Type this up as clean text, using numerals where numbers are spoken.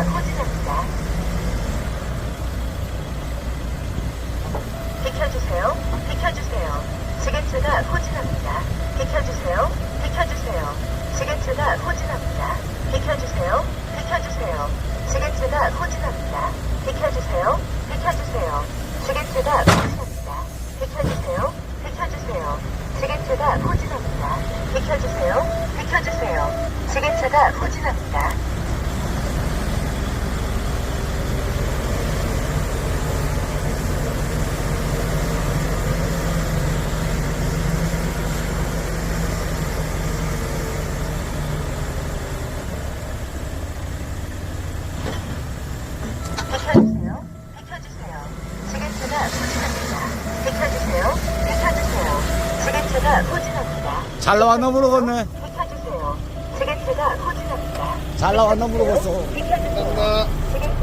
후진합니다. 비켜주세요. 비켜주세요. 지게차가 후진합니다. 비켜주세요. 비켜주세요. 지게차가 후진합니다. 비켜주세요. 비켜주세요. 지게차가 후진합니다. 비켜주세요. 비켜주세요. 지게차가 후진합니다. 비켜주세요. 비켜주세요. 지게차가 후진합니다. 비켜주세요. 비켜주세요. 지게차가 후진합니다. 비켜주세요. 비켜주세요. 지게차가 후진합니다. 비켜주세요. 비켜주세요. 지게차가 후진합니다. 잘 나왔나 모르겠네. 비켜주세요. 지게차가 후진합니다. 잘 나왔나 모르겠어. 비켜주세요. 지게차가